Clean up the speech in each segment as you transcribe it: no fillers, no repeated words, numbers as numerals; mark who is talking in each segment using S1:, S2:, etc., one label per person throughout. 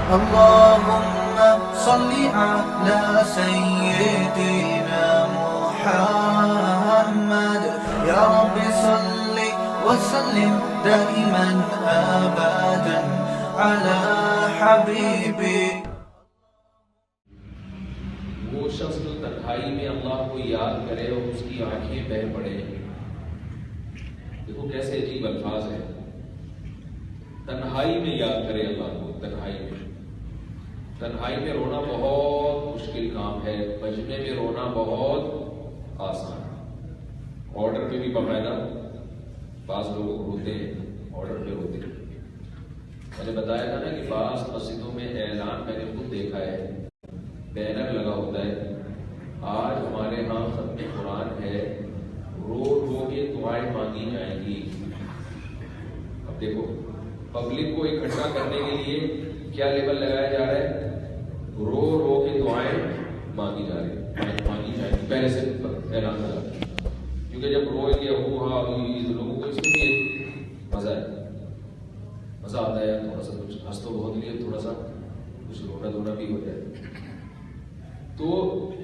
S1: اللهم صل على سيدنا محمد يا رب صل وسلم دائما أبدا على حبيبي.
S2: وہ شخص جو تنہائی میں اللہ کو یاد کرے اور اس کی آنکھیں بہہ پڑے. دیکھو کیسے عجیب الفاظ ہیں. تنہائی میں یاد کرے اللہ کو. تنہائی میں رونا بہت مشکل کام ہے. مجمع میں رونا بہت آسان. آرڈر پہ بھی باقاعدہ بعض لوگ روتے ہیں, آرڈر پہ روتے ہیں. میں نے بتایا تھا نا کہ بعض مسجدوں میں اعلان میں نے خود دیکھا ہے, بینر لگا ہوتا ہے, آج ہمارے ہاں ختم قرآن ہے, رو رو کے دعائیں مانگی جائیں گی. اب دیکھو پبلک کو اکٹھا کرنے کے لیے کیا لیبل لگایا جا رہا ہے؟ رو رو کے دعائیں مانگی جا رہی مانگی جائیں گی. پہلے سے اعلان لگا, کیونکہ جب روئیں گے ہو ہا ہوئی تو لوگوں کو اس میں مزہ آتا ہے. تھوڑا سا کچھ ہنس تو بہت لیے, تھوڑا سا کچھ رونا دھونا بھی ہو جائے. تو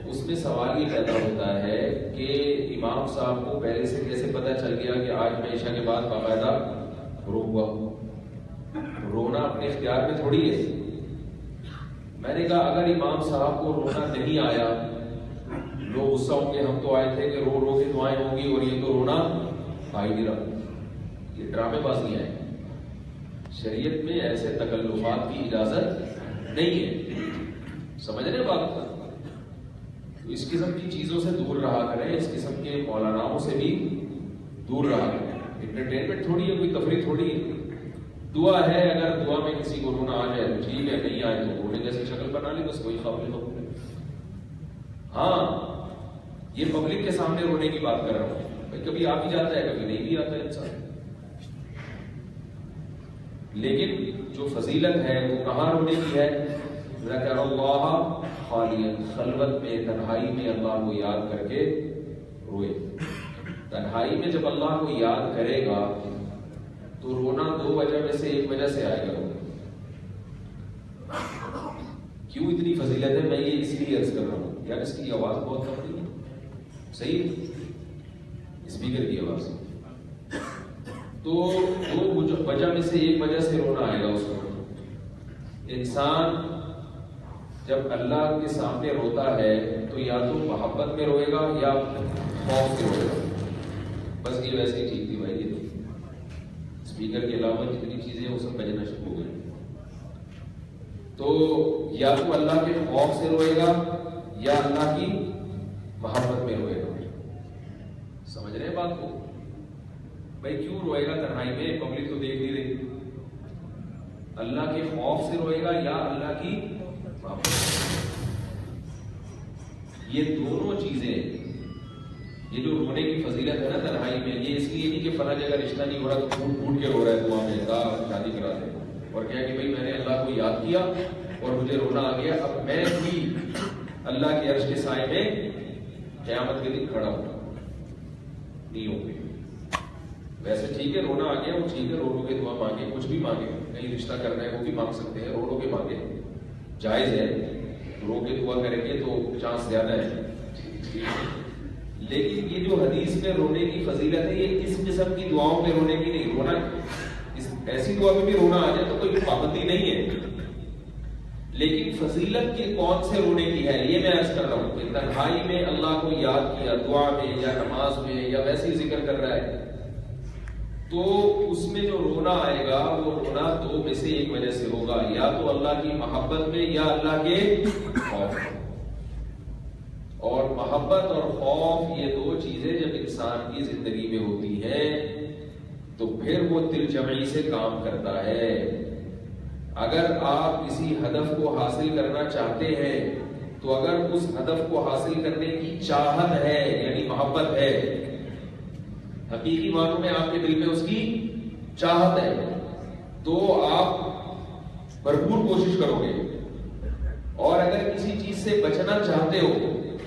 S2: اس میں سوال یہ پیدا ہوتا ہے کہ امام صاحب کو پہلے سے کیسے پتہ چل گیا کہ آج میں عشاء کے بعد باقاعدہ رو ہوا. رونا اپنے اختیار میں تھوڑی ہے. میں نے کہا اگر امام صاحب کو رونا نہیں آیا, لوگ غصہ ہوں گے, ہم تو آئے تھے کہ رو رو کے دعائیں ہوں گی اور یہ تو رونا آ ہی نہیں رہا. یہ ڈرامے بازیاں ہیں. شریعت میں ایسے تکلفات کی اجازت نہیں ہے. سمجھ رہے بات؟ تو اس قسم کی چیزوں سے دور رہا کریں, اس قسم کے مولاناؤں سے بھی دور رہا کریں. انٹرٹینمنٹ تھوڑی ہے, کوئی تفریح تھوڑی ہے. دعا ہے, اگر دعا میں کسی کو رونا آ جائے تو ٹھیک ہے, نہیں آئے تو رونے جیسی شکل بنا لی, بس کوئی قابل ہو. ہاں یہ پبلک کے سامنے رونے کی بات کر رہا ہوں. کبھی آ بھی جاتا ہے, کبھی نہیں بھی آتا ہے انسان. لیکن جو فضیلت ہے وہ کہاں رونے کی ہے؟ ذکر اللہ خالیاً, خلوت میں, تنہائی میں اللہ کو یاد کر کے روئے. تنہائی میں جب اللہ کو یاد کرے گا تو رونا دو وجہ میں سے ایک وجہ سے آئے گا. کیوں اتنی فضیلت ہے میں یہ اس لیے عرض کر رہا ہوں. یار اس کی آواز بہت کم ہے, صحیح اسپیکر کی آواز. تو دو وجہ میں سے ایک وجہ سے رونا آئے گا اس کو. انسان جب اللہ کے سامنے روتا ہے تو یا تو محبت میں روئے گا یا خوف سے روئے گا. بس یہ ویسے ہی ٹھیک تھی بھائی. یہ اسپیکر کے علاوہ جتنی چیزیں وہ سب بجنا شروع ہو گئی. تو یا تو اللہ کے خوف سے روئے گا یا اللہ کی محبت میں روئے گا. سمجھ رہے ہیں بات کو؟ بھائی کیوں روئے گا تنہائی میں؟ پبلک تو دیکھ نہیں رہی. اللہ کے خوف سے روئے گا یا اللہ کی محبت. یہ دونوں چیزیں, یہ جو رونے کی فضیلت ہے نا تنہائی میں, یہ اس لیے نہیں کہ فلاں جگہ رشتہ نہیں ہو رہا تو پھوٹ پھوٹ کے رو رہا ہے دعا میں, شادی کرا دے اور کہا کہ بھائی میں نے اللہ کو یاد کیا اور مجھے رونا آ گیا, اب میں بھی اللہ کے عرش کے سائے میں قیامت کے دن کھڑا ہوں. نہیں ہوں گے. ویسے ٹھیک ہے رونا آ گیا, وہ ٹھیک ہے, رو رو کے دعا مانگے, کچھ بھی مانگے, کہیں رشتہ کرنا ہے وہ بھی مانگ سکتے ہیں, رو رو کے مانگے, جائز ہے. رو کے دعا کریں گے تو چانس زیادہ ہے. لیکن یہ جو حدیث میں رونے کی فضیلت ہے, یہ اس قسم کی دعاؤں میں رونے کی نہیں. رونا ایسی دعا میں بھی رونا آ جائے تو کوئی پابندی نہیں ہے. لیکن فضیلت کی کون سے رونے کی ہے یہ میں عرض کر رہا ہوں کہ تنہائی میں اللہ کو یاد کیا, دعا میں یا نماز میں یا ویسے ہی ذکر کر رہا ہے, تو اس میں جو رونا آئے گا وہ رونا دو میں سے ایک وجہ سے ہوگا, یا تو اللہ کی محبت میں یا اللہ کے خوف. اور محبت اور خوف یہ دو چیزیں جب انسان کی زندگی میں ہوتی ہیں تو پھر وہ دل جمعی سے کام کرتا ہے. اگر آپ کسی ہدف کو حاصل کرنا چاہتے ہیں تو اگر اس ہدف کو حاصل کرنے کی چاہت ہے یعنی محبت ہے, حقیقی معنوں میں آپ کے دل میں اس کی چاہت ہے, تو آپ بھرپور کوشش کرو گے. اور اگر کسی چیز سے بچنا چاہتے ہو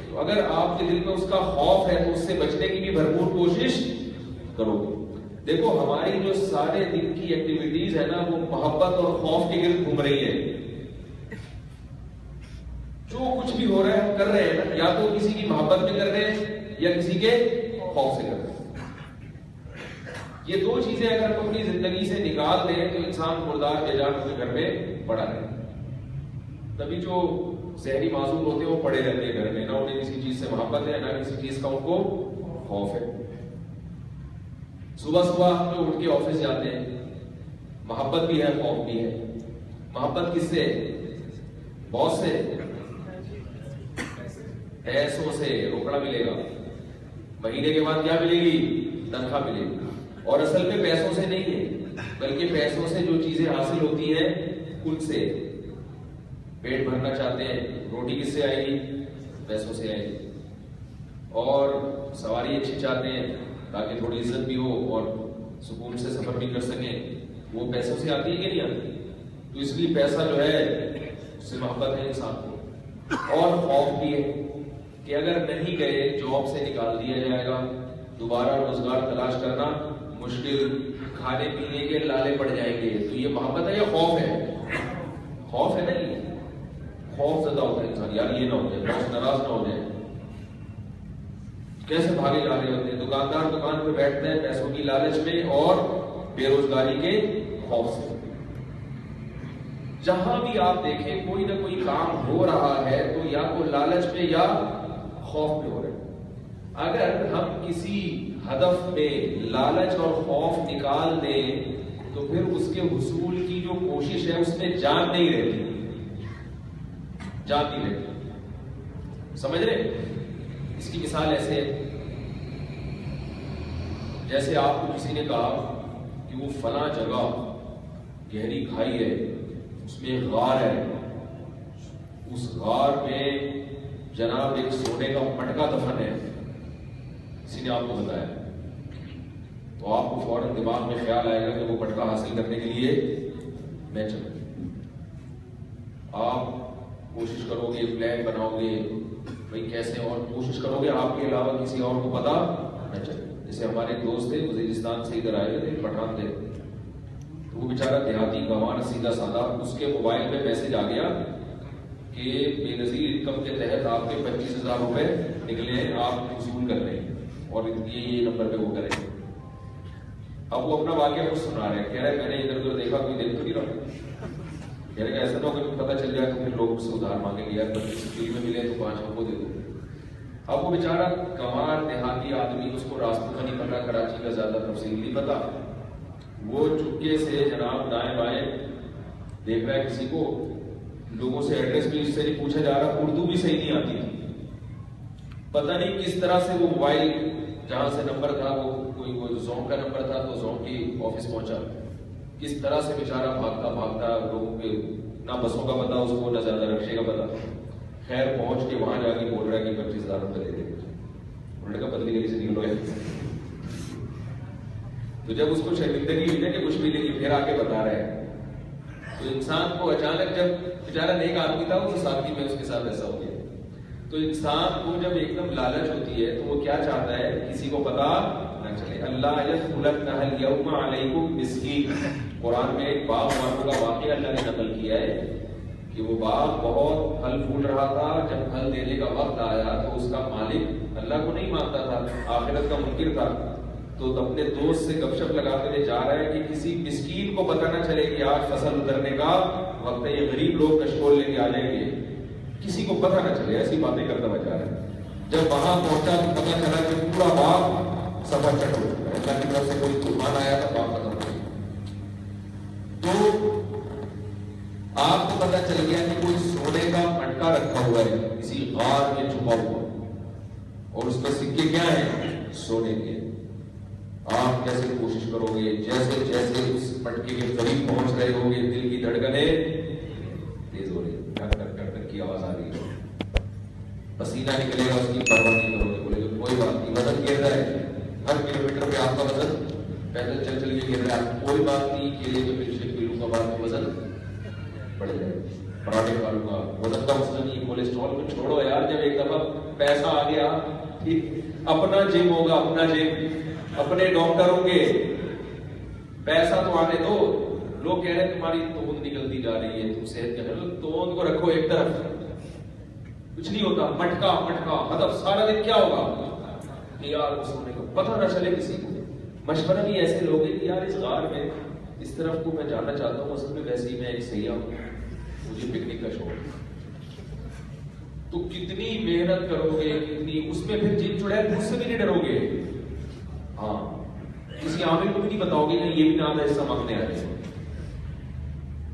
S2: تو اگر آپ کے دل میں اس کا خوف ہے تو اس سے بچنے کی بھی بھرپور کوشش کرو گے. دیکھو ہماری جو سارے دن کی ایکٹیویٹیز ہے نا وہ محبت اور خوف کے گرد گھوم رہی ہے. تو کسی کی محبت میں کر رہے ہیں یا کسی کے خوف سے کر رہے ہیں. یہ دو چیزیں اگر ہم اپنی زندگی سے نکال دیں تو انسان مردار بے جان اپنے گھر میں پڑا رہے. تبھی جو ذہنی معذور ہوتے ہیں وہ پڑے رہتے ہیں گھر میں, نہ انہیں کسی چیز سے محبت ہے نہ کسی چیز کا ان کو خوف ہے. صبح صبح ہم لوگ اٹھ کے آفس جاتے ہیں, محبت بھی ہے خوف بھی ہے. محبت کس سے؟ باس سے, پیسوں سے. روکڑا ملے گا, مہینے کے بعد کیا ملے گی؟ تنخواہ ملے گی. اور اصل میں پیسوں سے نہیں ہے, بلکہ پیسوں سے جو چیزیں حاصل ہوتی ہیں ان سے. پیٹ بھرنا چاہتے ہیں, روٹی کس سے آئے گی؟ پیسوں سے آئے گی. اور سواری اچھی چاہتے ہیں تاکہ تھوڑی عزت بھی ہو اور سکون سے سفر بھی کر سکیں, وہ پیسوں سے آتی ہے کہ نہیں آتی؟ تو اس لیے پیسہ جو ہے اس سے محبت ہے انسان کو. اور خوف بھی ہے کہ اگر نہیں گئے جاب سے نکال دیا جائے گا, دوبارہ روزگار تلاش کرنا مشکل, کھانے پینے کے لالے پڑ جائیں گے. تو یہ محبت ہے یا خوف ہے؟ خوف ہے نا. یہ خوف زدہ ہوتا ہے انسان, یار یہ نہ ہو جائے, بہت ناراض نہ ہو جائے. کیسے بھاگے جا رہے ہوتے ہیں. دکاندار دکان پہ بیٹھتے ہیں پیسوں کی لالچ میں اور بے روزگاری کے خوف سے. جہاں بھی آپ دیکھیں کوئی نہ کوئی کام ہو رہا ہے تو یا تو لالچ میں یا خوف میں ہو رہا ہے. اگر ہم کسی ہدف میں لالچ اور خوف نکال دیں تو پھر اس کے حصول کی جو کوشش ہے اس میں جان نہیں رہتی, جان نہیں رہتی. سمجھ رہے؟ اس کی مثال ایسے ہے جیسے آپ کو کسی نے کہا کہ وہ فلاں جگہ گہری کھائی ہے, اس میں ایک غار ہے, اس غار میں جناب ایک سونے کا مٹکا دفن ہے. کسی نے آپ کو بتایا تو آپ کو فوراً دماغ میں خیال آئے گا کہ وہ مٹکا حاصل کرنے کے لیے میں چلوں. آپ کوشش کرو گے, پلان بناؤ گے بھائی کیسے, اور کوشش کرو گے آپ کے علاوہ کسی اور کو پتا نہ چلے. جیسے ہمارے دوست تھے وزیرستان سے ادھر آئے تھے, پٹھان تھے, تو وہ بیچارہ دیہاتی گنوار سیدھا سادہ, اس کے موبائل میں میسج آ گیا کہ بے نظیر انکم کے تحت آپ کے 25,000 روپے نکلے ہیں, آپ وصول کر رہے ہیں اور یہ نمبر پہ وہ کریں گے. اب وہ اپنا واقعہ کچھ سنا رہے ہیں, کہہ رہے میں نے ادھر ادھر دیکھا, کوئی دیکھ تو نہیں رہا. کہہ رہے کہ ایسا نہ ہو کہ پتہ چل جائے تو پھر لوگ اس سے ادھار مانگیں گے, یار 25 فری میں ملے تو 5 ہم کو دے دو. اب وہ بیچارہ گنوار دیہاتی آدمی, اس کو راستوں کا نہیں پتا, کراچی کا زیادہ تفصیل نہیں پتا, وہ چپکے سے جناب دائیں بائیں دیکھ رہا ہے کسی کو. لوگوں سے ایڈریس بھی اس سے نہیں پوچھا جا رہا, اردو بھی صحیح نہیں آتی تھی. پتہ نہیں کس طرح سے وہ موبائل جہاں سے نمبر تھا وہ زون کا نمبر تھا تو زون کی آفس پہنچا. کس طرح سے بیچارہ بھاگتا بھاگتا, لوگوں کے نہ بسوں کا پتا اس کو نہ زیادہ رکشے کا پتا. خیر پہنچ کے وہاں جا کے بول رہا ہے کہ 25,000 روپے دے دیں. انہوں نے کہا پتلی گلی سے نکلو ہے. تو جب اس کو شرمندگی ہوئی نا کہ کچھ بھی نہیں, پھر آگے بتا رہے ہیں, تو انسان کو اچانک, جب بیچارہ نیک آدمی تھا وہ ساتھی میں اس کے ساتھ ایسا ہو گیا. تو انسان کو جب ایک دم لالچ ہوتی ہے تو وہ کیا چاہتا ہے, کسی کو پتا نہ چلے. اللہ یدخل النحل یوم علیکم مسکین, قرآن میں ایک باغ والوں کا واقعہ اللہ نے نقل کیا ہے کہ وہ باغ بہت پھل پھول رہا تھا. جب پھل دینے کا وقت آیا تو اس کا مالک اللہ کو نہیں مانتا تھا, آخرت کا منکر تھا, تو اپنے دوست سے گپ شپ لگاتے ہوئے جا رہا ہے کہ کسی مسکین کو پتہ نہ چلے کہ آج فصل اترنے کا وقت ہے, یہ غریب لوگ کشکول لے کے آ جائیں گے, کسی کو پتہ نہ چلے. ایسی باتیں کرتا ہوا جا رہا ہے. جب وہاں پہنچا تو پتہ چلا کہ پورا باغ سفر چٹ ہو چکا ہے, اللہ کی طرف سے کوئی طوفان آیا تھا, باغ ختم ہو گیا. تو آپ کو پتہ چل گیا کہ کوئی سونے کا مٹکا رکھا ہوا ہے کسی غار میں چھپا ہوا, اور اس پر سکے کیا ہیں؟ سونے کے. آپ کیسے کوشش کرو گے, جیسے جیسے اس مٹکے کے قریب پہنچ رہے ہو گے دل کی دھڑکنیں تیز ہو رہی ہے, ٹک ٹک ٹک ٹک کی آواز آ رہی ہے, پسینہ نکلے گا, اس کی پرواہ نہیں کرو گے. بولے گا کوئی بات نہیں, وزن گر رہا ہے, ہر کلومیٹر پہ آپ کا وزن پیدل چل چل کے گر رہا ہے, کوئی بات نہیں, کیلے کے ملک پیلوں کا بعد میں وزن بڑھ جائے, پراٹھے کھا لوں گا, وزن کا مسئلہ نہیں. کولیسٹرول کو چھوڑو یار, جب ایک دفعہ پیسہ آ گیا, اپنا جم ہوگا, اپنا جم, اپنے ڈاکٹر ہوں گے, پیسہ تو آنے دو. لوگ کہہ رہے ہیں تمہاری توند نکلتی جا رہی ہے, تم صحت کے خیال, توند کو رکھو ایک طرف, کچھ نہیں ہوتا، مٹکا مٹکا ہدف، سارا دن کیا ہوگا کہ یار سونے کا پتہ نہ چلے کسی کو. مشورہ بھی ایسے لوگ ہیں کہ یار اس غار میں اس طرف کو میں جانا چاہتا ہوں، اصل میں ویسے ہی میں ایک سیاح ہوں، مجھے پکنک کا شوق ہے. تو کتنی محنت کرو گے، کتنی اس میں پھر جن چڑیل خود سے بھی نہیں ڈرو گے. ہاں کسی عامل کو بھی نہیں بتاؤ گے کہ یہ بھی نام ہے حصہ مانگنے آ رہے ہیں.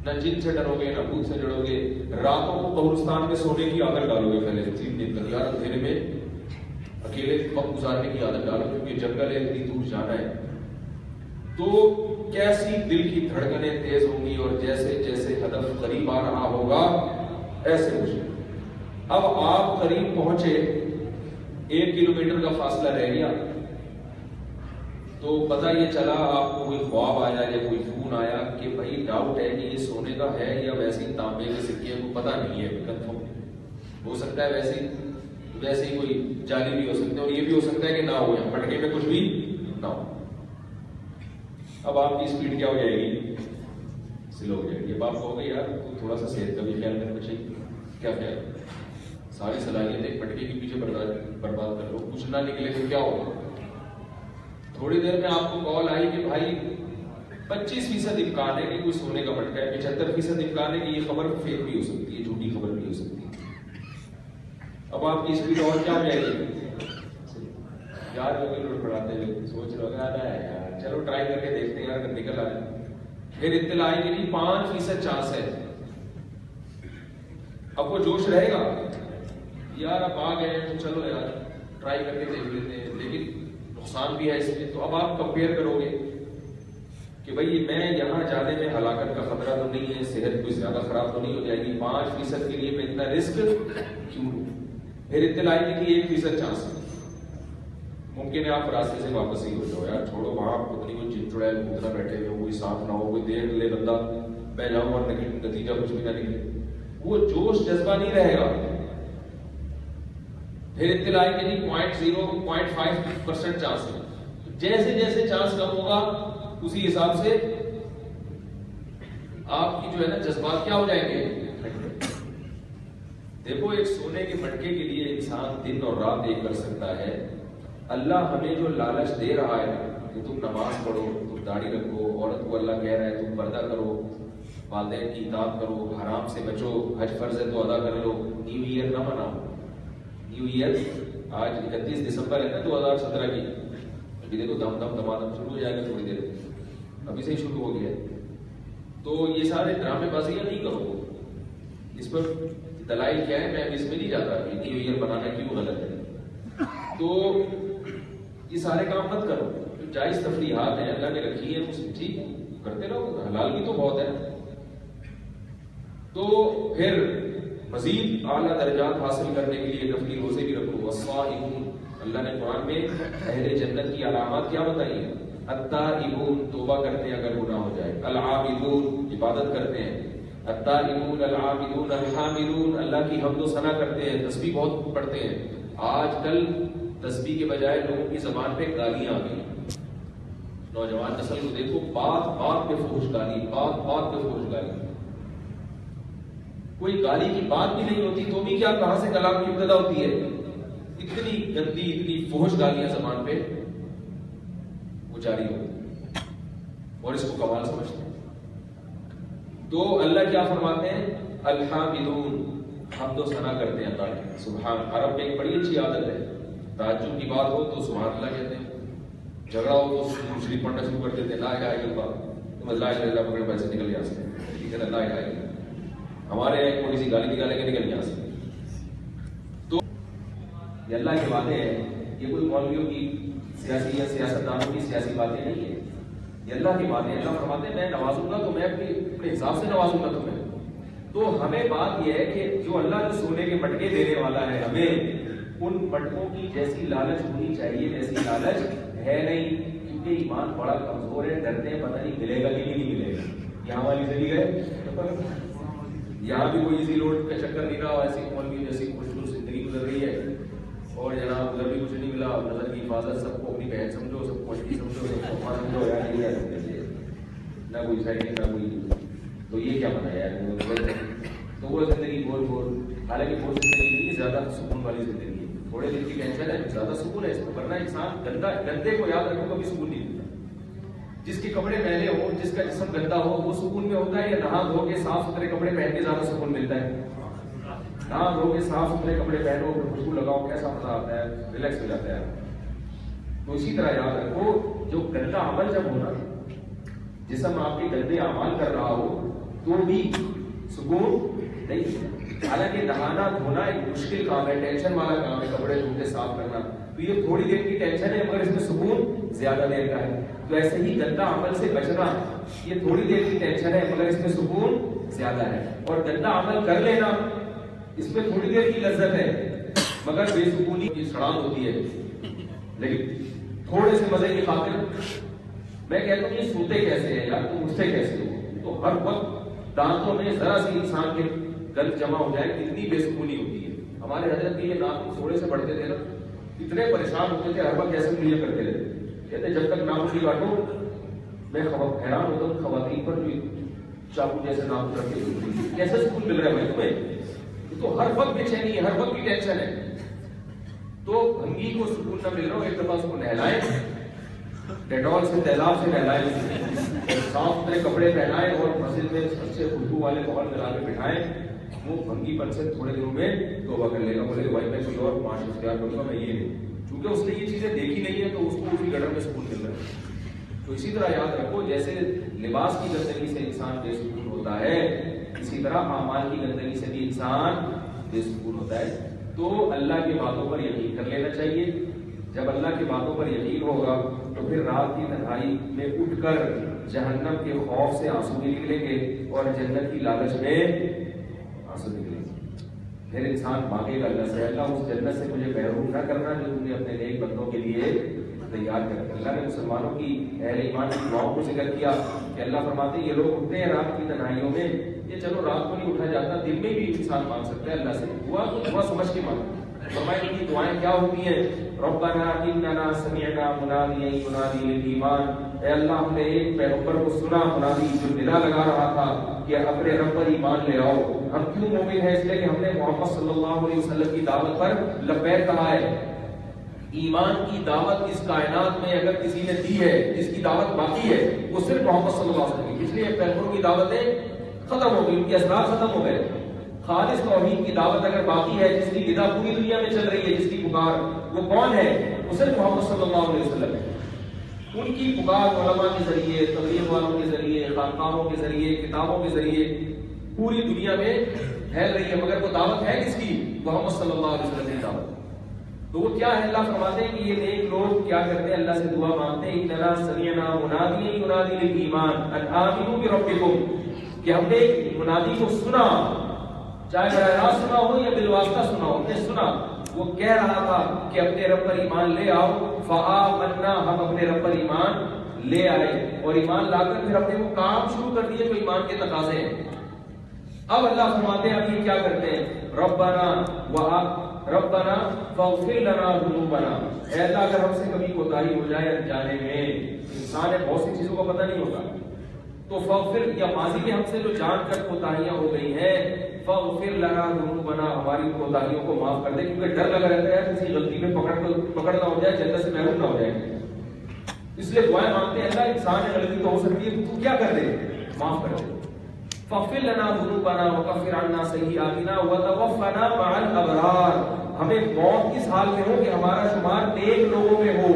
S2: نہ جن سے ڈرو گے، نہ بھوت سے ڈرو گے. راتوں کو قبرستان میں سونے کی عادت ڈالو گے پہلے 3 دن تک. یار اندھیرے میں اکیلے وقت گزارنے کی عادت ڈالو، کیونکہ جنگل ہے، اتنی دور جانا ہے. تو کیسی دل کی دھڑکنیں تیز ہوں گی، اور جیسے جیسے ہدف قریب آ رہا ہوگا ایسے مجھے. اب آپ قریب پہنچے، 1 کلومیٹر کا فاصلہ رہ گیا، تو پتہ یہ چلا آپ کو کوئی خواب آیا یا کوئی فون آیا کہ بھائی ڈاؤٹ ہے کہ یہ سونے کا ہے یا ویسے ہی تانبے کے سکے کو پتہ نہیں ہے کنفرم. ہو سکتا ہے ویسے ہی کوئی جعلی بھی ہو سکتا ہے، اور یہ بھی ہو سکتا ہے کہ نہ ہو، یا پٹکے میں کچھ بھی نہ ہو. اب آپ کی اسپیڈ کیا ہو جائے گی؟ سلو ہو جائے گی. اب آپ کہو گے یار تھوڑا سا صحت کا بھی خیال کرنا چاہیے. کیا خیال؟ ساری صلاحیتیں پٹکے کے پیچھے برباد کر لو، کچھ نہ نکلے تو کیا ہوگا؟ تھوڑی دیر میں آپ کو کال آئی کہ بھائی 25% امکان ہے کہ کوئی سونے کا مٹکا ہے، 75% امکان ہے کہ یہ خبر فیک بھی ہو سکتی ہے، جھوٹی خبر بھی ہو سکتی ہے. اب آپ کی اسپیڈ اور کیا ہو جائے گی؟ یار لوٹ پڑاتے ہوئے سوچ رہے ہوگا یار چلو ٹرائی کر کے دیکھتے ہیں یار اگر نکل آ جائے. پھر اطلاع آئی کہ 5% چانس ہے. اب وہ جوش رہے گا یار اب آ گئے تو چلو یار ٹرائی کر کے دیکھ لیتے ہیں، لیکن نقصان بھی ہے اس میں. تو اب آپ کمپیئر کرو گے کہ بھائی میں یہاں جانے میں ہلاکت کا خطرہ تو نہیں ہے، صحت کوئی زیادہ خراب تو نہیں ہو جائے گی، 5% کے لیے میں اتنا رسک کیوں لوں. پھر اطلاع آئی کہ 1% چانس ہے. ممکن ہے آپ راستے سے واپس ہی ہو جاؤ، یار چھوڑو وہاں پتنی کوئی چن چڑیل بھوکنا بیٹھے ہوئے، کوئی صاف نہ ہو، کوئی دیکھ لے بندہ میں جاؤں اور نتیجہ کچھ بھی نہ نکلے. وہ جوش جذبہ نہیں رہے گا. پھر اطلاع کہ نہیں 0.5% چانس ہے. جیسے جیسے چانس کم ہوگا اسی حساب سے آپ کی جو ہے نا جذبات کیا ہو جائیں گے. دیکھو ایک سونے کے مٹکے کے لیے انسان دن اور رات ایک کر سکتا ہے. اللہ ہمیں جو لالچ دے رہا ہے کہ تم نماز پڑھو، تم داڑھی رکھو، عورت کو اللہ کہہ رہا ہے تم پردہ کرو، والدین کی اطاعت کرو، حرام سے بچو، حج فرض ہے تو ادا کر لو، نیو ایئر نہ مناؤ. نیو ایئر آج 31 دسمبر ہے نا 2017 کی. ابھی دیکھو دم دم دمادم شروع ہو جائے گا تھوڑی دیر، ابھی سے ہی شروع ہو گیا ہے. تو یہ سارے ڈرامے بازیاں نہیں کرو. اس پر دلائل کیا ہے میں ابھی اس میں نہیں جاتا کہ نیو ایئر بنانا کیوں غلط ہے. تو یہ سارے کام مت کرو. جو جائز تفریحات ہیں اللہ نے رکھی ہیں اس ٹھیک کرتے رہو، حلال بھی تو بہت ہے. تو پھر مزید اعلیٰ درجات حاصل کرنے کے لیے نفلی روزے بھی رکھو. والصائمون، اللہ نے قرآن میں اہل جنت کی علامات کیا بتائی ہیں؟ التائبون، توبہ کرتے ہیں اگر گناہ ہو جائے. العابدون، عبادت کرتے ہیں. التائبون العابدون الحامدون، اللہ کی حمد و ثنا کرتے ہیں، تسبیح بہت پڑھتے ہیں. آج کل تسبیح کے بجائے لوگوں کی زبان پہ گالیاں آ گئی. نوجوان نسل کو دیکھو، بات بات پہ فحش گالی، بات بات پہ فحش گالی. کوئی گالی کی بات بھی نہیں ہوتی تو بھی کیا کہاں سے کلام کی ابتدا ہوتی ہے؟ اتنی گندی اتنی فحش گالیاں زبان پہ وہ جاری ہوتی اور اس کو کمال سمجھتے ہیں. تو اللہ کیا فرماتے ہیں؟ الحامدون، حمد و ثنا کرتے ہیں اللہ کی. سبحان، عرب میں ایک بڑی اچھی عادت ہے، تعجب کی بات ہو تو سبحان اللہ کہتے ہیں، جھگڑا ہو تو درود شریف پڑھنا شروع کر دیتے ہیں. لا الہ الا اللہ، تم لا الہ الا اللہ پکڑ پیسے نکل جا سکتے ہیں. ٹھیک ہے نا، لا الہ الا اللہ. ہمارے یہاں تھوڑی سی گالی نکالیں گے نکل جا سکتے. تو یہ اللہ کی باتیں ہیں، یہ کوئی مولویوں کی سیاسی یا سیاستدانوں کی سیاسی باتیں نہیں ہیں. یہ اللہ کی باتیں. اللہ فرماتے ہیں میں نوازوں گا تو میں اپنے حساب سے نوازوں گا تمہیں. تو ہمیں بات یہ ہے کہ جو اللہ جو سونے کے مٹکے دینے والا ہے، ہمیں ان مٹکوں کی جیسی لالچ ہونی چاہیے ویسی لالچ ہے نہیں. کیونکہ ایمان بڑا کمزور ہے، ڈرتے ہیں پتہ نہیں ملے گا کہ نہیں ملے گا. یہاں والی زندگی گئے، یہاں بھی کوئی ایزی لوڈ کا چکر نہیں رہا. ایسی مولوی جیسی خوشبو زندگی گزر رہی ہے اور جناب ادھر بھی کچھ نہیں ملا. نظر کی حفاظت، سب کو اپنی بہن سمجھو، سب کو اچھی سمجھو، سب کو ماں سمجھو. یار نہیں ہے نہ کوئی سائڈ نہ کوئی. تو یہ کیا بنا یار؟ تو وہ زندگی گول گول حالانکہ وہ زندگی زیادہ سکون والی زندگی ہے. تھوڑے دن کی ٹینشن ہے, زیادہ سکون ہے اس کو, ورنہ انسان گندے کو یاد رکھو کبھی سکون نہیں ملتا. جس کے کپڑے میلے ہو, جس کا جسم گندا ہو, وہ سکون میں ہوتا ہے, یا نہا دھو کے صاف ستھرے کپڑے پہن کے زیادہ سکون ملتا ہے؟ نہا دھو کے صاف ستھرے کپڑے پہنو, پھر خوشبو لگاؤ, کیسا مزہ آتا ہے, ریلیکس ہو جاتا ہے. تو اسی طرح یاد رکھو, جو گندا عمل جب ہونا, جسم آپ کے گندے اعمال کر رہا ہو تو بھی سکون نہیں. حالانکہ نہانا دھونا ایک مشکل کام ہے, ٹینشن والا کام ہے, کپڑے دھو کے صاف کرنا, تو یہ تھوڑی دیر کی ٹینشن ہے, مگر اس میں سکون زیادہ دیر کا ہے. تو ایسے ہی گندا عمل سے بچنا, یہ تھوڑی دیر کی ٹینشن ہے, مگر اس میں سکون زیادہ ہے. اور گندا عمل کر لینا, اس میں تھوڑی دیر کی لذت ہے, مگر بے سکونی کی سڑان ہوتی ہے. لیکن تھوڑے سے مزے کی خاطر میں کہتا ہوں یہ سوتے کیسے ہیں یار, تم اٹھتے کیسے ہو؟ تو ہر وقت دانتوں میں ذرا سی انسان کے گند جمع ہو جائے, کتنی بے سکونی ہوتی ہے. ہمارے حضرت کے یہ ناخن تھوڑے سے بڑھتے تھے نا, اتنے پریشان ہوتے تھے, ہر وقت کیسے ملیے کرتے رہتے. کہتے جب تک ناخن نہیں کاٹو, میں حیران ہوتا ہوں خواتین پر جو چاقو جیسے ناخن رکھتے ہوئے, کیسے سکون مل رہا ہے بھائی تمہیں؟ تو ہر وقت بے چینی ہے, ہر وقت کی ٹینشن ہے. تو بھنگی کو سکون نہ مل رہا ہو, ایک دفعہ اس کو نہلائیں, ڈیٹول سے تیزاب سے نہلائیں, صاف ستھرے کپڑے پہنائیں, اور مسجد میں اچھے خوشبو والے ماحول میں لا کے بٹھائیں. وہ بھنگی پن سے تھوڑے دنوں میں توبہ کر لے گا, بولے کہ بھائی میں کوئی اور معاش اختیار کروں گا, میں یہ نہیں. کیونکہ اس نے یہ چیزیں دیکھی نہیں ہے, تو اس کو اسی گڑر میں سکون مل رہا ہے. تو اسی طرح یاد رکھو, جیسے لباس کی گندگی سے انسان بے سکون ہوتا ہے, اسی طرح اعمال کی گندگی سے بھی انسان بے سکون ہوتا ہے. تو اللہ کی باتوں پر یقین کر لینا چاہیے. جب اللہ کی باتوں پر یقین ہوگا تو پھر رات کی تنہائی میں اٹھ کر جہنم کے خوف سے آنسو بھی نکلیں گے, اور جنت کی لالچ میں آنسو نکلیں گے. پھر انسان مانگے گا اللہ سے, اللہ اس جنت سے مجھے محروم نہ کرنا جو تم نے اپنے نیک بندوں کے لیے تیار کر. اللہ نے مسلمانوں کی, اہل ایمان کی دعاؤں کو ذکر کیا کہ اللہ فرماتے ہیں یہ لوگ اٹھتے ہیں رات کی تنہائیوں میں, یہ چلو رات کو نہیں اٹھا جاتا, دن میں بھی انسان مانگ سکتا ہے اللہ سے. دعا تو دعا سمجھ کے مانگو. فرمایا ان کی دعائیں کیا ہوتی ہیں؟ ربنا اننا سمعنا منادیا ینادی للایمان, اے اللہ ہم نے ایک پیغمبر کو سنا, منادی جو ندا لگا رہا تھا کہ اپنے رب پر ایمان لے آؤ. ہم کیوں مومن ہیں؟ اس لیے کہ ہم نے محمد صلی اللہ علیہ وسلم کی دعوت پر لبیک کہا ہے. ایمان کی دعوت اس کائنات میں اگر کسی نے دی ہے, جس کی دعوت باقی ہے, وہ صرف محمد صلی اللہ علیہ وسلم کی. اس لیے پیغمبروں کی دعوتیں ختم ہو گئی, ان کے اثرات ختم ہو گئے. خالص توحید کی دعوت اگر باقی ہے, جس کی ندا پوری دنیا میں چل رہی ہے, جس کی پکار, وہ کون ہے؟ وہ صرف محمد صلی اللہ علیہ وسلم ہے. ان کی پکار علماء کے ذریعے, تبلیغ والوں کے ذریعے, خانقاہوں کے ذریعے, کتابوں کے ذریعے پوری دنیا میں پھیل رہی ہے, مگر وہ دعوت ہے کس کی؟ محمد صلی اللہ علیہ وسلم کی دعوت. تو وہ کیا ہے؟ اللہ فرماتے ہیں کہ یہ نیک لوگ کیا کرتے ہیں؟ اللہ سے دعا مانگتے ہیں, اننا سمعنا منادیا ینادی للایمان ان آمنوا بربکم, کہ ہم نے منادی کو سنا, چاہے براہ راست سنا ہو یا بالواسطہ سنا ہو, ہم نے سنا, وہ کہہ رہا تھا کہ اپنے رب پر ایمان لے آؤ. فآمنا, ہم اپنے رب پر ایمان لے آئے, اور ایمان لا کر پھر اپنے وہ کام شروع کر دیے جو ایمان کے تقاضے ہیں. اب اللہ فرماتے ہیں اب یہ کیا کرتے ہیں؟ ربنا فاغفر لنا ذنوبنا, اے اللہ اگر ہم سے کبھی کوتاہی ہو جائے انجانے میں, انسان ہے بہت سی چیزوں کا پتہ نہیں ہوتا, تو فاغفر, یا ماضی میں ہم سے جو جان کر کوتاہیاں ہو گئی ہیں, فاغفر لنا ذنوبنا, ہماری کوتاہیوں کو معاف کر دے. کیونکہ ڈر لگا رہتا ہے کسی غلطی میں پکڑ نہ ہو جائے, جنت سے محروم نہ ہو جائے. اس لیے دعائیں مانگتے ہیں, اللہ انسان ہے, غلطی تو ہو سکتی ہے, تو کیا کر دے؟ معاف کر دے. فاغفر لنا ذنوبنا وکفر عنا سیئاتنا وتوفنا مع الابرار, ہمیں موت اس حال میں ہو کہ ہمارا شمار نیک لوگوں میں ہو.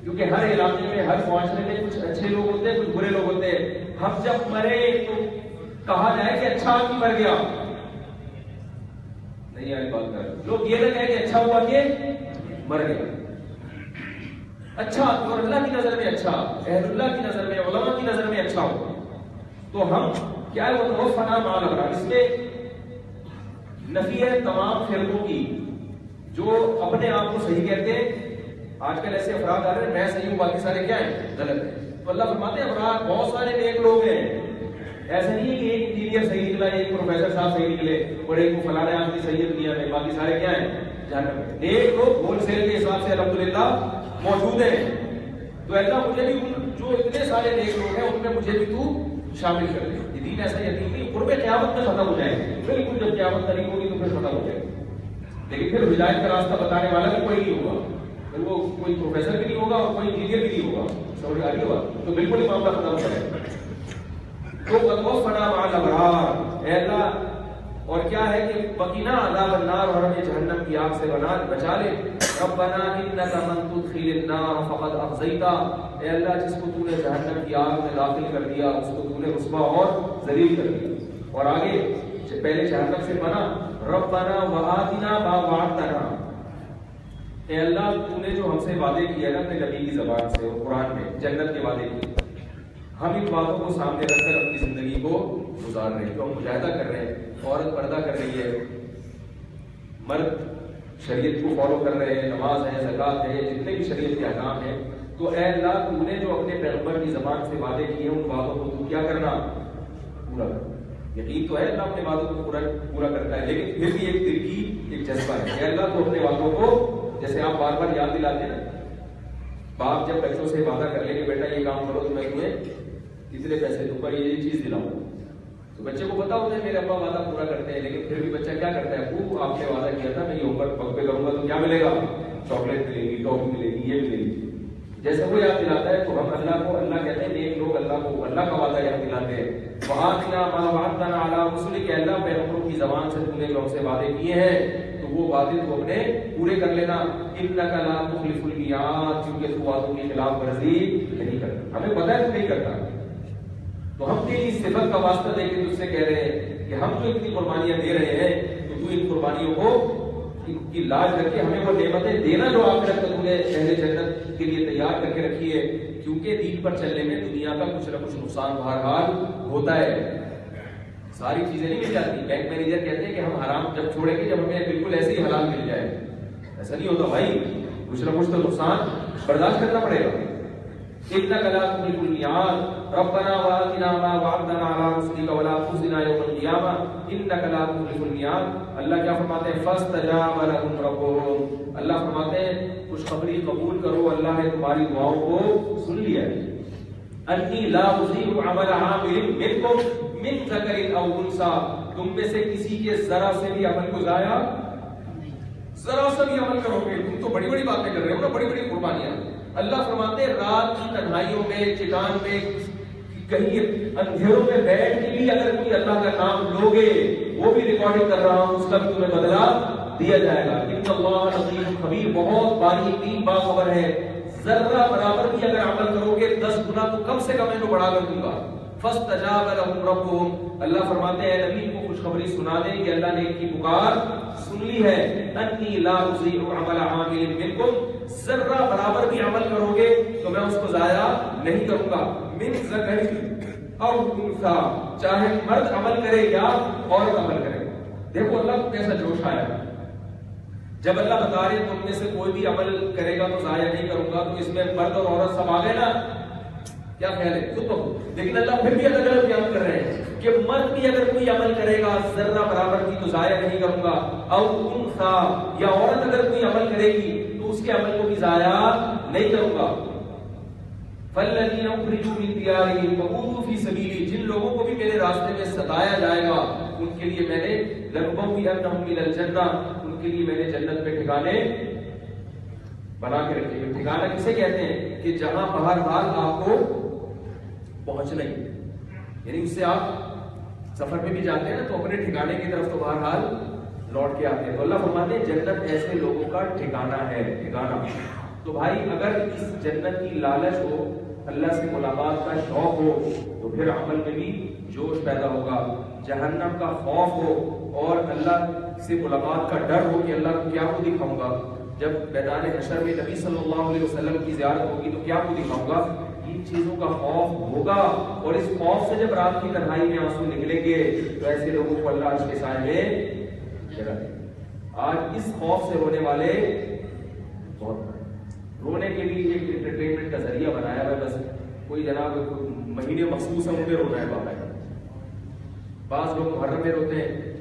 S2: کیونکہ ہر علاقے میں, ہر معاشرے میں کچھ اچھے لوگ ہوتے ہیں, کچھ برے لوگ ہوتے ہیں. ہم جب مرے تو کہا جائے کہ اچھا آدمی مر گیا, نہیں آئی بات کر, لوگ یہ نہ کہیں کہ اچھا ہوا کہ مر گیا. اچھا, اور اللہ کی نظر میں اچھا, اہل اللہ کی نظر میں, علماء کی نظر میں اچھا ہو. تو ہم کیا ہے وہ توفنا مع الابرار, اس میں نفی ہے تمام فرقوں کی جو اپنے آپ کو صحیح کہتے ہیں. آج کل ایسے افراد آ رہے ہیں, میں صحیح ہوں باقی سارے کیا ہیں؟ غلط ہیں. تو اللہ فرماتے ہیں افراد بہت سارے نیک لوگ ہیں, ایسا نہیں ہے کہ ایک انجینئر صحیح نکلا, ایک پروفیسر صاحب صحیح نکلے, اور ایک کو فلانے آدمی صحیح ہے دنیا میں, باقی سارے کیا ہیں؟ جہنم میں. نیک لوگ ہول سیل کے حساب سے الحمدللہ موجود ہیں. تو اللہ مجھے بھی جو اتنے سارے نیک لوگ ہیں ان میں مجھے بھی تو شامل کر لیں. یہ دین ایسا یتیم نہیں قرب قیامت میں ختم ہو جائے گا, بالکل جب قیامت قریب ہوگی تو پھر ختم ہو جائے گا. لیکن پھر ہدایت کا راستہ بتانے والا بھی کوئی نہیں ہوگا, پھر وہ کوئی پروفیسر بھی نہیں ہوگا اور کوئی انجینئر بھی نہیں ہوگا. سمجھ آ رہی ہوگا تو بالکل ہی معاملہ ختم ہو جائے گا. تو وقفنا مع الابرار, اے اللہ, اور کیا ہے کہ وقنا عذاب النار, اور ہمیں جہنم کی آگ سے بچا لے. ربنا انک من تدخل النار فقد اخزیتا, اے اللہ جس کو تو نے جہنم کی آگ میں داخل کر دیا اس کو تو نے رسوا اور ذلیل کر دیا. اور آگے پہلے جہنم سے بنا ربنا وآتنا ما وعدتنا, اے اللہ تو نے جو ہم سے وعدے کیے نا اپنے نبی کی زبان سے اور قرآن میں جنت کے وعدے کیے, ہم ان باتوں کو سامنے رکھ کر اپنی زندگی کو گزار رہے ہیں. تو ہم مجاہدہ کر رہے ہیں, عورت پردہ کر رہی ہے, مرد شریعت کو فالو کر رہے ہیں, نماز ہے, زکوٰۃ ہے, جتنے بھی شریعت کے احکام ہیں. تو اے اللہ تو نے جو اپنے پیغمبر کی زبان سے وعدے کیے ان وعدوں کو تو کیا کرنا, پورا کرنا. یقین تو ہے اللہ اپنے وعدوں کو پورا کرتا ہے, لیکن پھر بھی ایک دل کی ایک جذبہ ہے. اے اللہ تو اپنے وعدوں کو, جیسے آپ بار بار یاد دلاتے ہیں نا, باپ جب بچوں سے وعدہ کر لے کہ بیٹا یہ کام کرو تو میں تمہیں اتنے پیسے دوں گا, یہ چیز دلاؤں, تو بچے کو پتا ہوتا ہے میرے ابا وعدہ پورا کرتے ہیں, لیکن پھر بھی بچہ کیا کرتا ہے, وہ آپ نے وعدہ کیا تھا میں یہ ہوم ورک وقت پہ کروں گا تو کیا ملے گا, چاکلیٹ ملے گی, ٹافی ملے گی, یہ ملے گی. جیسے وہ یاد دلاتا ہے تو ہم اللہ کو, اللہ کہتے ہیں نیک لوگ اللہ کو اللہ کا وعدہ یاد دلاتے ہیں. وآتنا ما وعدتنا علی رسلک, اللہ پیغمبروں کی زبان سے تم نے جو ہم سے وعدے کیے ہیں تو وہ وعدے تو اپنے پورے کر لینا. انک لا تخلف المیعاد, کیونکہ تو وعدوں کی خلاف ورزی نہیں کرتا, ہمیں پتہ ہے تو نہیں کرتا. تو ہم تیری صفت کا واسطہ دے کے تجھ سے کہہ رہے ہیں کہ ہم جو اتنی قربانیاں دے رہے ہیں تو ان قربانیوں کو کی لاج رکھ کے ہمیں وہ نعمتیں دینا جو آپ نے تم نے اہل جنت کے لیے تیار کر کے رکھی ہے. کیونکہ دین پر چلنے میں دنیا کا کچھ نہ کچھ نقصان بہرحال ہوتا ہے, ساری چیزیں نہیں مل جاتی. بینک مینیجر کہتے ہیں کہ ہم حرام جب چھوڑیں گے جب ہمیں بالکل ایسے ہی حلال مل جائے, ایسا نہیں ہوتا بھائی, کچھ نہ کچھ تو نقصان برداشت کرنا پڑے گا. انک لا تخلف المیعاد ربنا وآتنا ما وعدتنا علی رسلک ولا تخزنا یوم القیامہ انک لا تخلف المیعاد. اللہ کیا فرماتے ہیں, فاستجاب لهم ربهم, اللہ فرماتے ہیں خوشخبری قبول کرو, اللہ نے تمہاری دعاؤں کو سن لیا ہے. انی لا اضیع عمل عامل منکم من ذکر او انثی, تم میں سے کسی کے ذرا سے بھی عمل کو ضائع, ذرا سے بھی عمل کرو گے, تم تو بڑی بڑی باتیں کر رہے ہو نا, بڑی بڑی قربانیاں. اللہ فرماتے ہیں رات کی تنہائیوں میں, چٹان میں, کہیں اندھیروں میں بیٹھ کے بھی اگر کوئی اللہ کا نام لوگے, وہ بھی ریکارڈنگ کر رہا ہوں, اس کا بھی تمہیں بدلہ دیا جائے گا. ان اللہ لطیف خبیر, بہت باریک باخبر ہے. ذرہ برابر بھی اگر عمل کرو گے 10 گنا تو کم سے کم میں تو بڑھا کر دوں گا. فاستجاب لهم ربهم, اللہ فرماتے ہیں نبی کو خوشخبری سنا دیں کہ اللہ نے ان کی پکار سن لی ہے. انی لا اضیع عمل عامل منکم, ذرہ برابر بھی عمل کرو گے تو میں اس کو ضائع نہیں کروں گا. من ذکر او انثی, چاہے مرد عمل کرے یا عورت عمل کرے. دیکھو اللہ کو کیسا جوش آیا جب اللہ بتا رہے تم میں سے کوئی بھی عمل کرے گا تو ضائع نہیں کروں گا, تو اس میں مرد اور عورت سب آ گئے نا, کیا خیال ہے خود تو. لیکن اللہ پھر بھی الگ الگ بیان کر رہے ہیں کہ مرد بھی اگر کوئی عمل کرے گا ذرہ برابر کی تو ضائع نہیں کروں گا. او انثی, یا عورت اگر کوئی عمل کرے گی تو اس کے عمل کو بھی ضائع نہیں کروں گا. فالذین اخرجوا من دیارہم وأوذوا فی سبیلی, جن لوگوں کو بھی میرے راستے میں ستایا جائے گا ان کے لیے میں نے لنبوئنہم من الجنہ, ان کے لیے میں نے جنت میں ٹھکانے بنا کے رکھے ہیں. ٹھکانہ کسے کہتے ہیں کہ جہاں بہرحال آپ کو پہنچنا ہی, یعنی اس سے آپ سفر میں بھی جاتے ہیں نا تو اپنے ٹھکانے کی طرف تو بہرحال لوٹ کے آتے ہیں. تو اللہ فرماتے ہیں جنت ایسے لوگوں کا ٹھکانہ ہے, ٹھکانہ. تو بھائی اگر اس جنت کی لالچ ہو, اللہ سے ملاقات کا شوق ہو تو پھر عمل میں بھی جوش پیدا ہوگا. جہنم کا خوف ہو اور اللہ سے ملاقات کا ڈر ہو کہ اللہ کو کیا کو دکھاؤں گا, جب میدان حشر میں نبی صلی اللہ علیہ وسلم کی زیارت ہوگی تو کیا کو دکھاؤں گا, ان چیزوں کا خوف ہوگا. اور اس خوف سے جب رات کی تنہائی میں آنسو نکلیں گے تو ایسے لوگوں کو اللہ اس کے سائے میں جگہ دے. آج اس خوف سے رونے والے بہت, رونے کے لیے ایک انٹرٹینمنٹ کا ذریعہ بنایا ہے, بس کوئی جناب مہینے مخصوص ہیں ان میں رونا ہے باقاعدہ. بعض لوگ محرم میں روتے ہیں,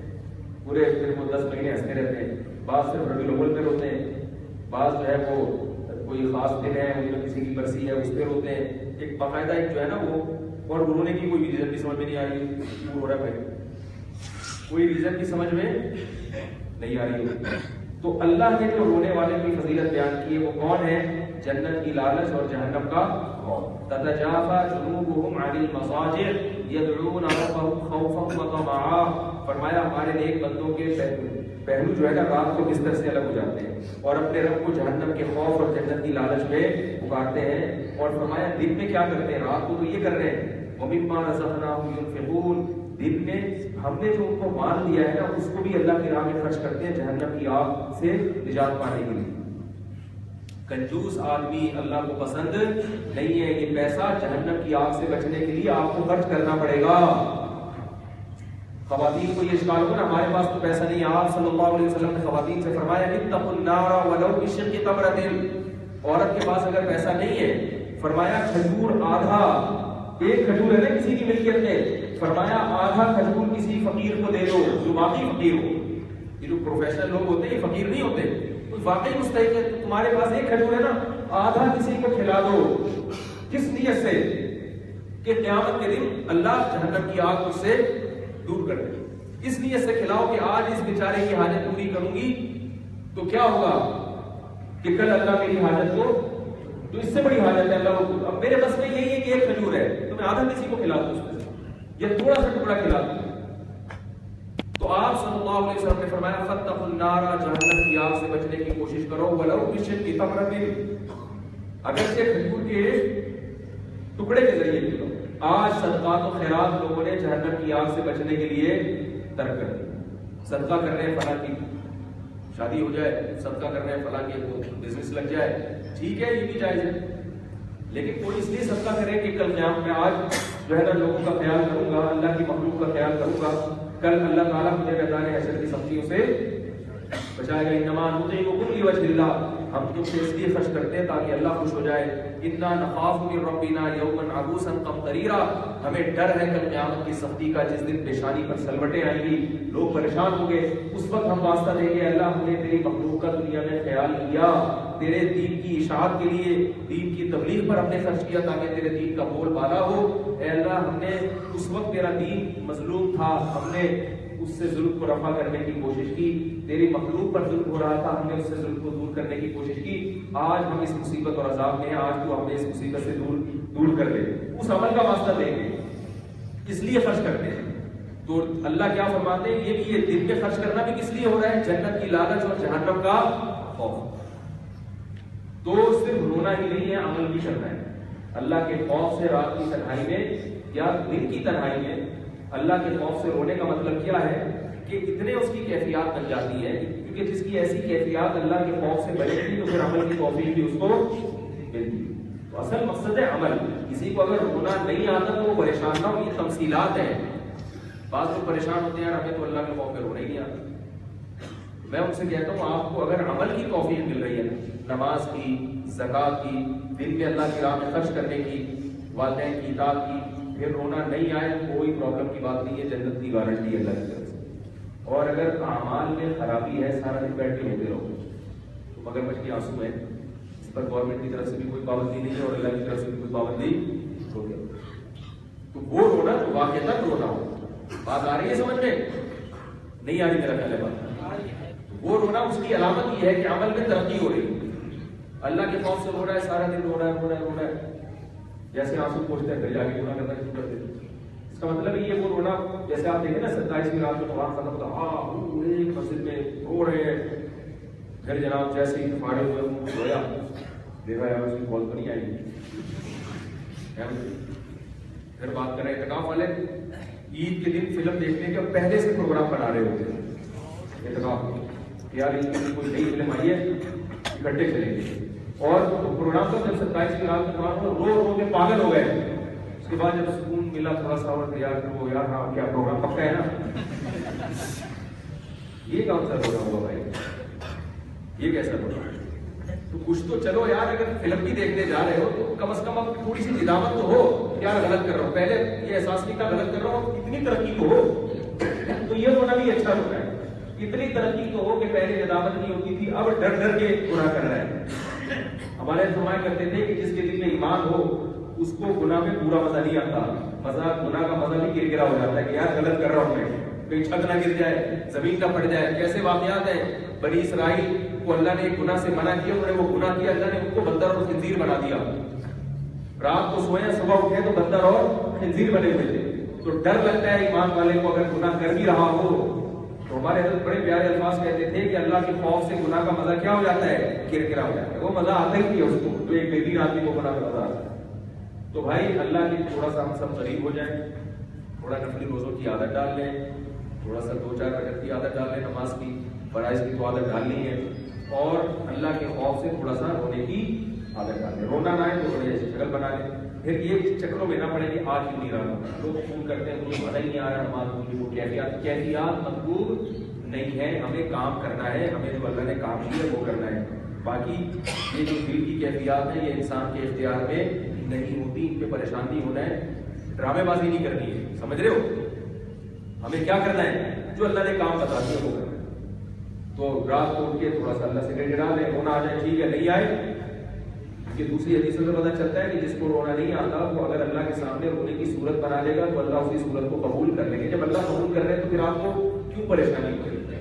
S2: پورے پھر وہ 10 مہینے ہنستے رہتے ہیں. بعض صرف ربیع الاول میں روتے ہیں. بعض جو ہے وہ کوئی خاص دن ہے, ان میں کسی کی برسی ہے اس پہ روتے ہیں. ایک باقاعدہ ایک جو ہے نا وہ
S3: اور رونے کی کوئی ریزن بھی سمجھ میں نہیں آ رہی ہے، کیوں رو رہا ہے بھائی، کوئی ریزن بھی سمجھ میں نہیں آ رہی ہے. تو اللہ نے جو رونے والے کی فضیلت بیان کی ہے وہ کون ہے؟ جنت کی لالچ اور جہنم کا خوف. تتجافى جنوبهم عن المضاجع يدعون ربهم خوفا وطمعا. فرمایا ہمارے نیک بندوں کے پہلو جو ہے نا رات کو بستر سے الگ ہو جاتے ہیں اور اپنے رب کو جہنم کے خوف اور جنت کی لالچ میں پکارتے ہیں. اور فرمایا دن میں کیا کرتے ہیں؟ رات کو تو یہ کر رہے ہیں وَمِمَّا رَزَقْنَاهُمْ يُنْفِقُونَ. دن میں ہم نے جو ان کو مال دیا ہے نا اس کو بھی اللہ کی راہ میں خرچ کرتے ہیں جہنم کی آگ سے نجات پانے کے لیے. کنجوس آدمی اللہ کو پسند نہیں ہے. یہ پیسہ جہنم کی آگ سے بچنے کے لیے آپ کو خرچ کرنا پڑے گا. خواتین کو یہ اشکال ہوگا نا ہمارے پاس تو پیسہ نہیں ہے. آپ صلی اللہ علیہ وسلم نے خواتین سے فرمایا اتقوا النار ولو بشق تمرۃ. عورت کے پاس اگر پیسہ نہیں ہے فرمایا کھجور آدھا، ایک کھجور ہے نا کسی کی ملکیت میں، فرمایا آدھا کھجور کسی فقیر کو دے دو جو واقعی فقیر ہو. یہ جو پروفیشنل لوگ ہوتے ہیں یہ فقیر نہیں ہوتے، واقعی مستحق ہے. تمہارے پاس ایک کھجور ہے نا آدھا کسی کو کھلا دو. کس نیت سے؟ کہ قیامت کے دن اللہ جہنم کی آگ اس سے دور کر دے. اس نیت سے کھلاؤ کہ آج اس بیچارے کی حاجت پوری کروں گی تو کیا ہوگا کہ کل اللہ میری حاجت کو، تو اس سے بڑی حاجت ہے اللہ کو. اب میرے بس میں یہی ہے کہ ایک کھجور ہے تو میں آدھا کسی کو کھلا دوں اس میں سے، یا تھوڑا سا ٹکڑا کھلا دوں. تو آپ صلی اللہ علیہ وسلم نے فرمایا فاتقوا النار، جہنم کی آگ سے بچنے کی کوشش کرو ولو بشق تمرۃ. اگرچہ کھجور کے ٹکڑے کے ذریعے کھلاؤ. آج صدقات و خیرات لوگوں نے جہنم کی آگ سے بچنے کے لیے ترک کر دیا. صدقہ کر رہے ہیں فلاں کی شادی ہو جائے، صدقہ کر رہے ہیں فلاں کے بزنس لگ جائے، ٹھیک ہے یہ بھی جائز ہے. لیکن کوئی اس لیے صدقہ کرے کہ کل قیامت میں آج جو ہے نا لوگوں کا خیال کروں گا، اللہ کی مخلوق کا خیال کروں گا، کل اللہ تعالیٰ مجھے میدان حشر کی سختیوں سے بچائے گا. انما نطعمکم لوجہ اللہ، ہم تم سے اس لیے خرچ کرتے ہیں تاکہ اللہ خوش ہو جائے. انا نخاف من ربنا یوما عبوسا قمطریرا. ہمیں ڈر ہے کل قیامت کی سختی کا جس دن پیشانی پر سلوٹیں آئیں گی، لوگ پریشان ہوں گے. اس وقت ہم واسطہ دیں گے اللہ ہم نے تیری مخلوق کا دنیا میں خیال کیا، تیرے دین کی اشاعت کے لیے، دین کی تبلیغ پر ہم نے خرچ کیا تاکہ تیرے دین کا بول بالا ہو. اے اللہ ہم نے اس وقت تیرا دین مظلوم تھا، ہم نے اس سے ظلم کو رفع کرنے کی کوشش کی. تیری مخلوق پر ظلم ہو رہا تھا، ہم نے اس سے ظلم کو دور کرنے کی کوشش کی. آج ہم اس مصیبت اور عذاب میں ہیں، آج تو ہمیں اس مصیبت سے دور کر دے. اس عمل کا واسطہ دیں گے، اس لیے خرچ کرتے ہیں. تو اللہ کیا فرماتے ہیں یہ بھی یہ دل میں خرچ کرنا بھی کس لیے ہو رہا ہے؟ جنت کی لالچ اور جہنم کا خوف. تو صرف رونا ہی نہیں ہے، عمل بھی کرنا ہے. اللہ کے خوف سے رات کی تنہائی میں یا دن کی تنہائی میں اللہ کے خوف سے رونے کا مطلب کیا ہے کہ اتنے اس کی کیفیات بن جاتی ہے، کیونکہ جس کی ایسی کیفیات اللہ کے خوف سے بنے گی تو پھر عمل کی توفیق بھی اس کو ملتی. تو اصل مقصد ہے عمل. کسی کو اگر رونا نہیں آتا تو وہ پریشان نہ ہو. یہ تمثیلات ہیں. بعض لوگ پریشان ہوتے ہیں یار ہمیں تو اللہ کے خوف میں رونا ہی نہیں آتا. میں ان سے کہتا ہوں آپ کو اگر عمل کی توفیق مل رہی ہے، نماز کی، زکات کی، دن میں اللہ کی راہ میں خرچ کرنے کی، والدین کی اطاعت کی، پھر رونا نہیں آئے کوئی پرابلم کی بات نہیں ہے، جنت کی گارنٹی ہے اللہ کی طرف سے. اور اگر اعمال میں خرابی ہے، سارا دن بیٹھ کے ہوتے رہو تو مگر بچ کے آنسو ہے. اس پر گورنمنٹ کی طرف سے بھی کوئی پابندی نہیں ہے اور اللہ کی طرف سے بھی کوئی پابندی ہو گیا. تو وہ رونا تو واقعتاً رونا ہو. بات آ رہی ہے سمجھ میں؟ نہیں آ رہی میرا خیال ہے بات. وہ رونا اس کی علامت یہ ہے کہ عمل میں ترقی ہو رہی ہے. اللہ کے خوف سے رو رہا ہے، سارا دن رو رہا ہے، جیسے آنسو پوچھتے ہیں گھر جا کے گناہ کرنا شروع کر دیتے. اس کا مطلب یہ وہ رونا جیسے آپ دیکھیں نا 27ویں رات میں قرآن ختم ہوتا ایک مسجد میں رو رہے ہیں، پھر جناب جیسے ہی پھاڑے ہوئے منہ رویا، دیکھا یار اس کی کال تو نہیں آئی. پھر بات کریں اعتکاف والے، عید کے دن فلم دیکھنے کے پہلے سے پروگرام بنا رہے ہوتے ہیں اعتکاف کہ یار عید کے دن کوئی نئی فلم آئی ہے اکٹھے چلیں گے. اور پروگرام تو جب 27ویں رات میں رو کے پاگل ہو گئے. اس کے بعد جب سکون ملا تھوڑا سا اور یار ہاں کیا پروگرام پکا ہے نا. یہ کون سا پروگرام ہوگا بھائی؟ یہ کیسا پروگرام؟ تو کچھ تو چلو یار، اگر فلم بھی دیکھنے جا رہے ہو تو کم از کم اب تھوڑی سی ندامت تو ہو یار غلط کر رہا ہوں. پہلے یہ احساس نہیں تھا غلط کر رہا ہوں، اتنی ترقی تو ہو. تو یہ ہونا بھی اچھا ہوتا ہے. اتنی ترقی تو ہو کہ پہلے ندامت نہیں ہوتی تھی، اب ڈر ڈر کے گناہ کر رہا ہے. ہمارے فرمایا کرتے تھے کہ جس کے دل میں ایمان ہو اس کو گناہ میں پورا مزہ نہیں آتا، مزہ گناہ کا مزہ بھی گرگرا ہو جاتا ہے کہ یار غلط کر رہا ہوں میں، کہیں چھت نہ گر جائے، زمین نہ پھٹ جائے. کیسے واقعات ہیں، بنی اسرائیل کو اللہ نے ایک گناہ سے منع کیا، انہوں نے وہ گناہ کیا، اللہ نے ان کو بندر اور خنزیر بنا دیا. رات کو سوئے صبح اٹھے تو بندر اور خنزیر بنے ہوئے تھے. تو ڈر لگتا ہے ایمان والے کو اگر گناہ کر بھی رہا ہو. تو ہمارے حضرت بڑے پیارے الفاظ کہتے تھے کہ اللہ کے خوف سے گناہ کا مزہ کیا ہو جاتا ہے، کرکرا ہو جاتا ہے. وہ مزہ آتا ہی نہیں ہے اس کو جو ایک بے دین آدمی کو گناہ کا مزہ آتا ہے. تو بھائی اللہ کی تھوڑا سا ہم سب قریب ہو جائیں، تھوڑا نفلی روزوں کی عادت ڈال لیں، تھوڑا سا 2-4 رکعت کی عادت ڈال لیں، نماز کی فرائض کی تو عادت ڈالنی ہے، اور اللہ کے خوف سے تھوڑا سا رونے کی عادت ڈال لیں. رونا نہ آئے تو رونے جیسی شکل بنا لیں. پھر یہ چکروں میں نہ پڑے کہ آج کیوں نہیں رہا. لوگ فون کرتے ہیں مجھے مزہ ہی نہیں آ رہا نماز کی. وہ کیفیات مطلوب نہیں ہے. ہمیں کام کرنا ہے، ہمیں جو اللہ نے کام کیا ہے وہ کرنا ہے. باقی یہ جو دل کی کیفیات ہیں یہ انسان کے اختیار میں نہیں ہوتی، ان پہ پریشان نہیں ہونا ہے، ڈرامے بازی نہیں کرنی ہے. سمجھ رہے ہو؟ ہمیں کیا کرنا ہے، جو اللہ نے کام بتا دیا وہ کرنا ہے. تو رات کو اٹھ کے تھوڑا سا اللہ سے گڑگڑا لیں. رونا آ جائے ٹھیک ہے، نہیں آئے کہ دوسری حدیث سے پتہ چلتا ہے کہ جس کو رونا نہیں آتا وہ اگر اللہ کے سامنے رونے کی صورت بنا لے گا تو اللہ اسی صورت کو قبول کر لے گا. جب اللہ قبول کر رہے ہیں تو پھر آپ کو کیوں پریشانی ہو رہی ہے؟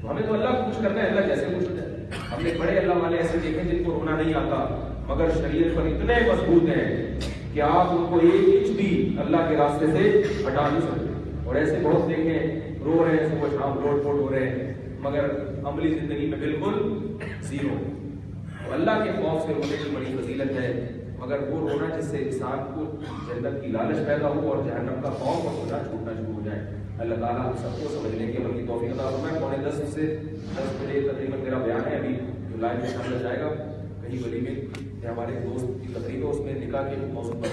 S3: ہمیں تو اللہ کو خوش کرنا ہے، اللہ جیسے خوش ہو جائے. ہم نے بڑے اللہ والے ایسے دیکھے جن کو رونا نہیں آتا مگر شریعت پر اتنے مضبوط ہیں کہ آپ ان کو ایک انچ بھی اللہ کے راستے سے ہٹا نہیں سکتے. اور ایسے بہت دیکھیں رو رہے ہیں صبح شام لوٹ پوٹ ہو رہے ہیں مگر عملی زندگی میں بالکل زیرو. اللہ کے خوف سے رونے کی بڑی فضیلت ہے، مگر وہ رونا جس سے انسان کو جنت کی لالچ پیدا ہو اور جہنم کا خوف اور خدا چھوٹنا شروع ہو جائے. اللہ تعالیٰ ہم سب کو سمجھنے کی عمل کی توفیق عطا فرمائے. 9:45 سے 10 بجے تقریباً میرا بیان ہے ابھی جو لائیو میں سمجھا جائے گا. کہیں ولی میں ہمارے دوست کی تقریب ہے، اس میں نکاح کے موضوع پر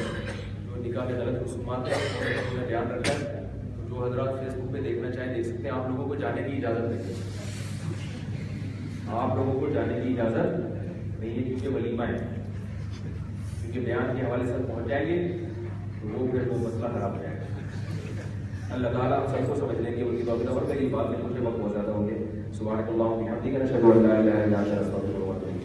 S3: جو نکاح کے غلط رسومات ہیں اس میں بیان رکھا ہے. جو حضرات فیس بک پہ دیکھنا چاہیں دیکھ سکتے ہیں. آپ لوگوں کو جانے کی اجازت نہیں ہے، آپ لوگوں کو جانے کی اجازت نہیں ہے کیونکہ ولیمہ ہے. کیونکہ بیان کے حوالے سے پہنچ جائیں گے تو وہ پھر وہ مسئلہ خراب ہو جائے گا. اللہ تعالیٰ ہم سب کو سمجھنے کی ان کی توفیق. اور میری بات میں مجھے وقت بہت زیادہ ہو گیا. سبحانک اللہم و بحمدک، اشہد ان لا الہ الا انت، استغفرک و اتوب الیک.